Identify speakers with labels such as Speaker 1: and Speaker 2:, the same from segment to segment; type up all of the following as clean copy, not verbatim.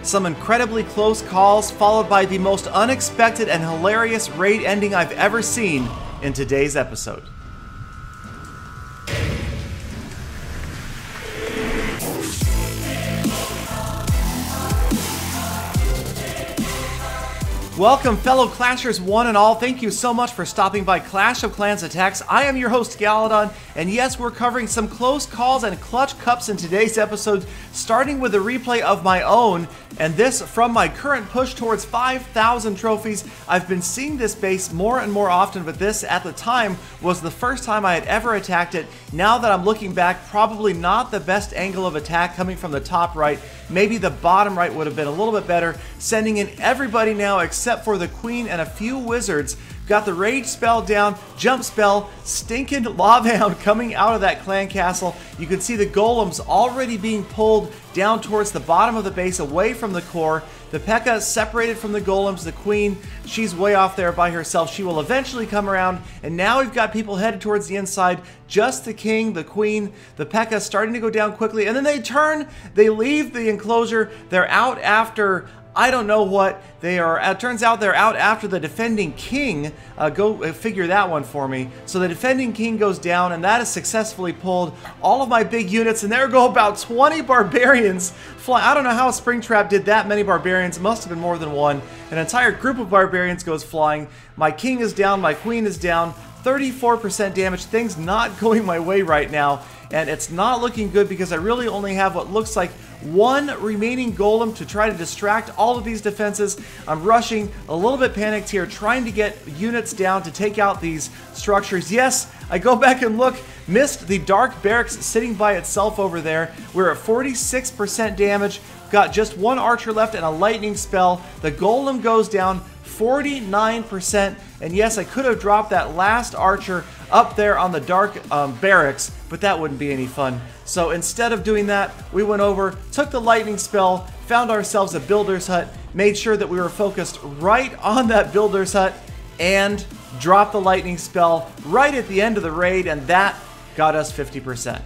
Speaker 1: some incredibly close calls, followed by the most unexpected and hilarious raid ending I've ever seen in today's episode. Welcome, fellow Clashers one and all. Thank you so much for stopping by Clash of Clans Attacks. I am your host, Galadon, and yes, we're covering some close calls and clutch cups in today's episode, starting with a replay of my own, and this from my current push towards 5,000 trophies. I've been seeing this base more and more often, but this, at the time, was the first time I had ever attacked it. Now that I'm looking back, probably not the best angle of attack coming from the top right. Maybe the bottom right would have been a little bit better, sending in everybody now except for the queen and a few wizards. Got the rage spell down, jump spell, stinking lava hound coming out of that clan castle. You can see the golems already being pulled down towards the bottom of the base, away from the core. The P.E.K.K.A. separated from the golems. The queen, she's way off there by herself. She will eventually come around, and now we've got people headed towards the inside. Just the king, the queen, the P.E.K.K.A. starting to go down quickly, and then they turn, they leave the enclosure. They're out after I don't know what they are. It turns out they're out after the defending king. Go figure that one for me. So the defending king goes down, and that is successfully pulled. All of my big units, and there go about 20 barbarians fly. I don't know how Springtrap did that many barbarians. It must have been more than one. An entire group of barbarians goes flying. My king is down. My queen is down. 34% damage. Things not going my way right now. And it's not looking good because I really only have what looks like one remaining golem to try to distract all of these defenses. I'm rushing, a little bit panicked here, trying to get units down to take out these structures. Yes, I go back and look, missed the dark barracks sitting by itself over there. We're at 46% damage, got just one archer left and a lightning spell. The golem goes down 49%, and yes, I could have dropped that last archer up there on the dark barracks, but that wouldn't be any fun. So instead of doing that, we went over, took the lightning spell, found ourselves a builder's hut, made sure that we were focused right on that builder's hut, and dropped the lightning spell right at the end of the raid, and that got us 50%.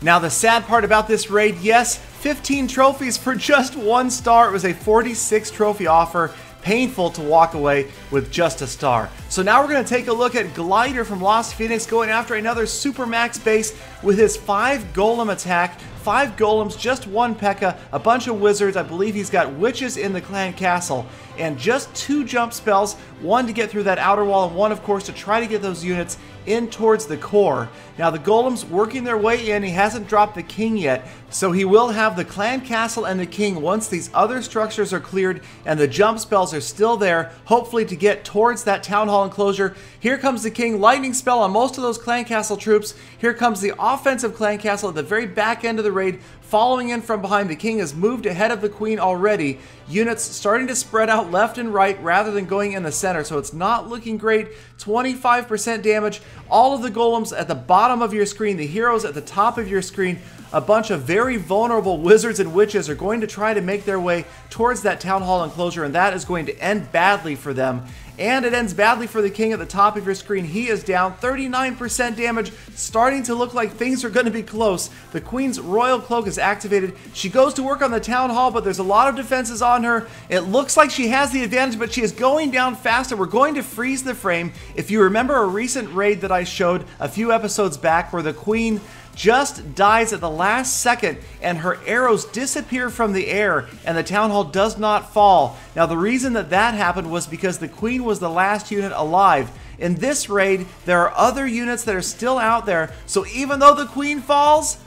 Speaker 1: Now the sad part about this raid, yes, 15 trophies for just 1 star. It was a 46 trophy offer. Painful to walk away with just a star. So now we're going to take a look at Glider from Lost Phoenix going after another Supermax base with his 5 golem attack. 5 golems, just 1 P.E.K.K.A., a bunch of wizards. I believe he's got witches in the clan castle. And just 2 jump spells, 1 to get through that outer wall and 1, of course, to try to get those units in towards the core. Now the golems working their way in. He hasn't dropped the king yet, so he will have the clan castle and the king once these other structures are cleared and the jump spells are still there, hopefully to get towards that town hall enclosure. Here comes the king, lightning spell on most of those clan castle troops. Here comes the offensive clan castle at the very back end of the raid, following in from behind. The king has moved ahead of the queen already. Units starting to spread out left and right rather than going in the center, so it's not looking great. 25% damage. All of the golems at the bottom of your screen, the heroes at the top of your screen. A bunch of very vulnerable wizards and witches are going to try to make their way towards that town hall enclosure, and that is going to end badly for them. And it ends badly for the king at the top of your screen. He is down 39% damage, starting to look like things are going to be close. The queen's royal cloak is activated. She goes to work on the town hall, but there's a lot of defenses on her. It looks like she has the advantage, but she is going down faster. We're going to freeze the frame. If you remember a recent raid that I showed a few episodes back where the queen just dies at the last second and her arrows disappear from the air and the town hall does not fall. Now the reason that that happened was because the queen was the last unit alive. In this raid, there are other units that are still out there, so even though the queen falls,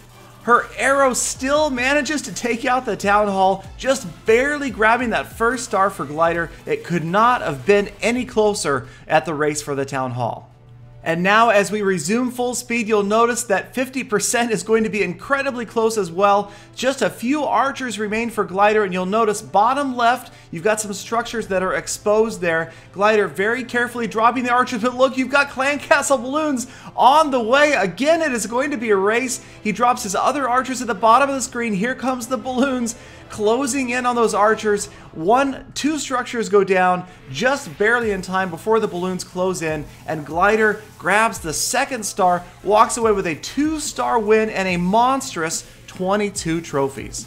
Speaker 1: her arrow still manages to take out the town hall, just barely grabbing that first star for Glider. It could not have been any closer at the race for the town hall. And now as we resume full speed, you'll notice that 50% is going to be incredibly close as well. Just a few archers remain for Glider, and you'll notice bottom left, you've got some structures that are exposed there. Glider very carefully dropping the archers, but look, you've got clan castle balloons on the way. Again, it is going to be a race. He drops his other archers at the bottom of the screen. Here comes the balloons closing in on those archers. Two structures go down just barely in time before the balloons close in, and Glider grabs the second star, walks away with a 2-star win and a monstrous 22 trophies.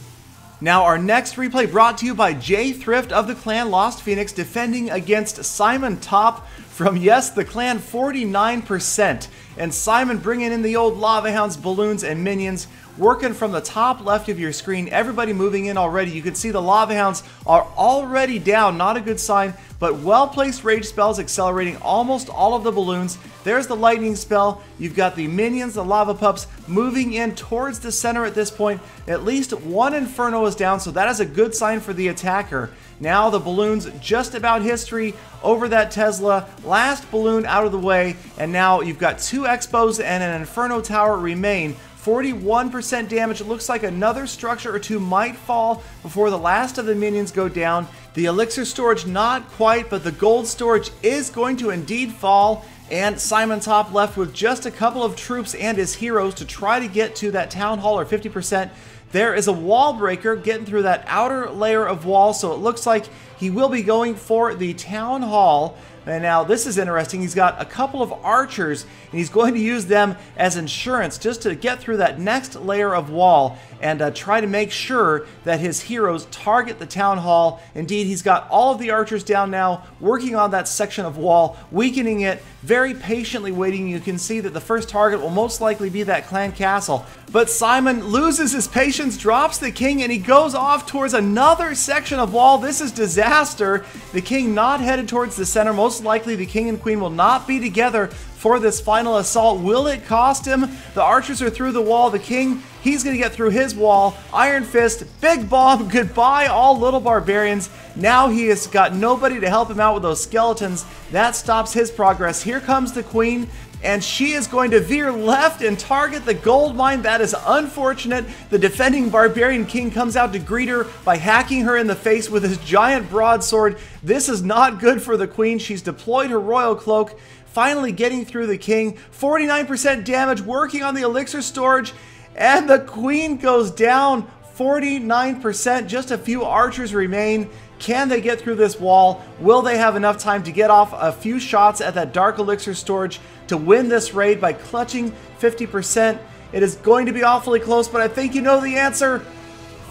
Speaker 1: Now our next replay brought to you by Jay Thrift of the clan Lost Phoenix, defending against Simon Top from, yes, the clan 49%. And Simon bringing in the old Lava Hounds, balloons, and minions, working from the top left of your screen. Everybody moving in already. You can see the Lava Hounds are already down, not a good sign, but well-placed rage spells accelerating almost all of the balloons. There's the lightning spell. You've got the minions, the lava pups, moving in towards the center at this point. At least one Inferno is down, so that is a good sign for the attacker. Now the balloons, just about history over that Tesla. Last balloon out of the way, and now you've got 2 Expos and an Inferno Tower remain. 41% damage. It looks like another structure or 2 might fall before the last of the minions go down. The elixir storage, not quite, but the gold storage is going to indeed fall. And Simon Top left with just a couple of troops and his heroes to try to get to that town hall, or 50%. There is a wall breaker getting through that outer layer of wall, so it looks like he will be going for the town hall. And now this is interesting. He's got a couple of archers, and he's going to use them as insurance just to get through that next layer of wall and try to make sure that his heroes target the town hall. Indeed, he's got all of the archers down now, working on that section of wall, weakening it, very patiently waiting. You can see that the first target will most likely be that clan castle. But Simon loses his patience, drops the king, and he goes off towards another section of wall. This is disaster. The king not headed towards the center. Most likely the king and queen will not be together for this final assault. Will it cost him? The archers are through the wall. The king, he's going to get through his wall. Iron Fist, big bomb, goodbye all little barbarians. Now he has got nobody to help him out with those skeletons. That stops his progress. Here comes the queen, and she is going to veer left and target the gold mine. That is unfortunate. The defending barbarian king comes out to greet her by hacking her in the face with his giant broadsword. This is not good for the queen. She's deployed her royal cloak, finally getting through the king. 49% damage, working on the elixir storage, and the queen goes down 49%. Just a few archers remain. Can they get through this wall? Will they have enough time to get off a few shots at that dark elixir storage to win this raid by clutching 50%? It is going to be awfully close, but I think you know the answer.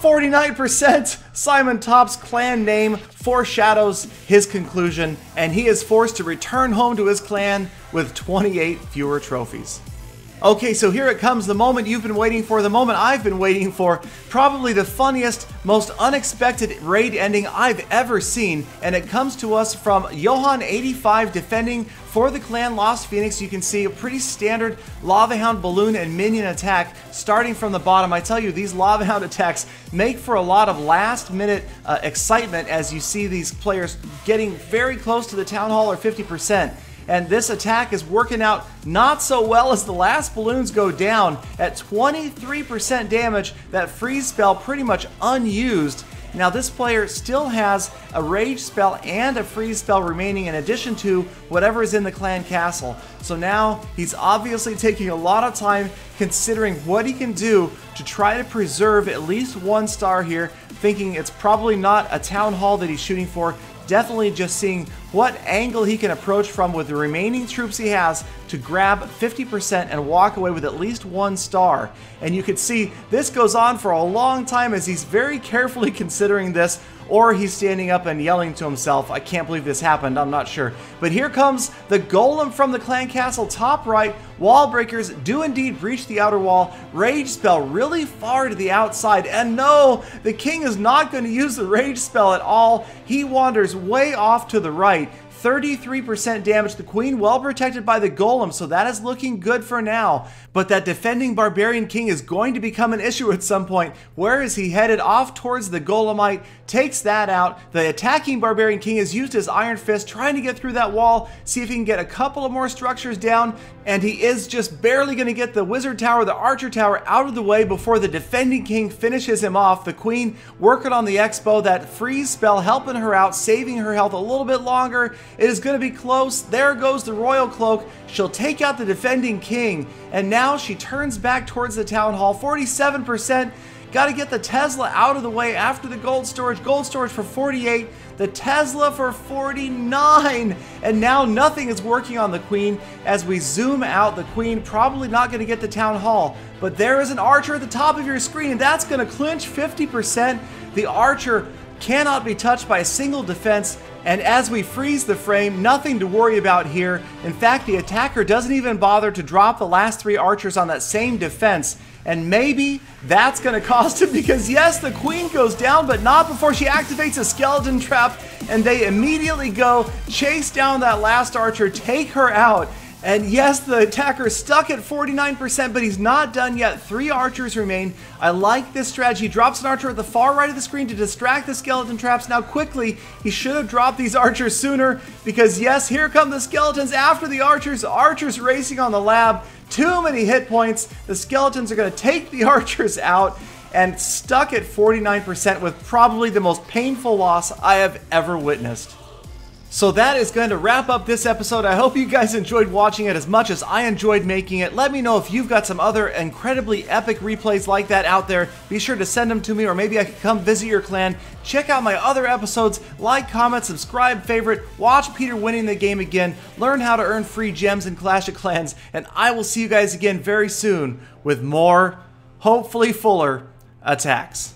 Speaker 1: 49%. Simon Top's clan name foreshadows his conclusion, and he is forced to return home to his clan with 28 fewer trophies. Okay, so here it comes, the moment you've been waiting for, the moment I've been waiting for. Probably the funniest, most unexpected raid ending I've ever seen, and it comes to us from Johan85 defending for the clan Lost Phoenix. You can see a pretty standard Lava Hound balloon and minion attack starting from the bottom. I tell you, these Lava Hound attacks make for a lot of last minute excitement as you see these players getting very close to the town hall, or 50%. And this attack is working out not so well as the last balloons go down at 23% damage. That freeze spell pretty much unused. Now this player still has a rage spell and a freeze spell remaining in addition to whatever is in the clan castle. So now he's obviously taking a lot of time considering what he can do to try to preserve at least 1 star here, thinking it's probably not a town hall that he's shooting for. Definitely just seeing what angle he can approach from with the remaining troops he has to grab 50% and walk away with at least 1 star. And you can see this goes on for a long time as he's very carefully considering this, or he's standing up and yelling to himself, I can't believe this happened, I'm not sure. But here comes the golem from the clan castle, top right. Wall breakers do indeed breach the outer wall. Rage spell really far to the outside. And no, the king is not going to use the rage spell at all. He wanders way off to the right. 33% damage. The queen well protected by the golem, so that is looking good for now. But that defending barbarian king is going to become an issue at some point. Where is he headed? Off towards the golemite, takes that out. The attacking barbarian king has used his iron fist, trying to get through that wall, see if he can get a couple of more structures down, and he is just barely going to get the wizard tower, the archer tower out of the way before the defending king finishes him off. The queen working on the expo, that freeze spell helping her out, saving her health a little bit longer. It is going to be close. There goes the royal cloak. She'll take out the defending king, and now she turns back towards the town hall. 47%. Got to get the Tesla out of the way after the gold storage. Gold storage for 48, the Tesla for 49. And now nothing is working on the Queen. As we zoom out, the Queen probably not going to get the Town Hall. But there is an archer at the top of your screen. That's going to clinch 50%. The archer cannot be touched by a single defense. And as we freeze the frame, nothing to worry about here. In fact, the attacker doesn't even bother to drop the last 3 archers on that same defense. And maybe that's going to cost him, because yes, the Queen goes down, but not before she activates a skeleton trap. And they immediately go chase down that last archer, take her out. And yes, the attacker is stuck at 49%, but he's not done yet. 3 archers remain. I like this strategy. He drops an archer at the far right of the screen to distract the skeleton traps. Now quickly, he should have dropped these archers sooner, because yes, here come the skeletons after the archers. Archers racing on the lab. Too many hit points. The skeletons are going to take the archers out, and stuck at 49% with probably the most painful loss I have ever witnessed. So that is going to wrap up this episode. I hope you guys enjoyed watching it as much as I enjoyed making it. Let me know if you've got some other incredibly epic replays like that out there. Be sure to send them to me, or maybe I could come visit your clan. Check out my other episodes. Like, comment, subscribe, favorite. Watch Peter winning the game again. Learn how to earn free gems in Clash of Clans. And I will see you guys again very soon with more, hopefully fuller, attacks.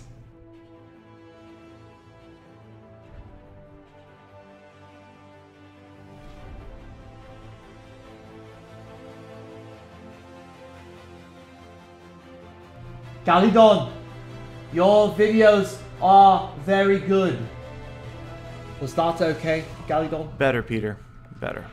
Speaker 1: Galadon, your videos are very good. Was that okay, Galadon? Better, Peter. Better.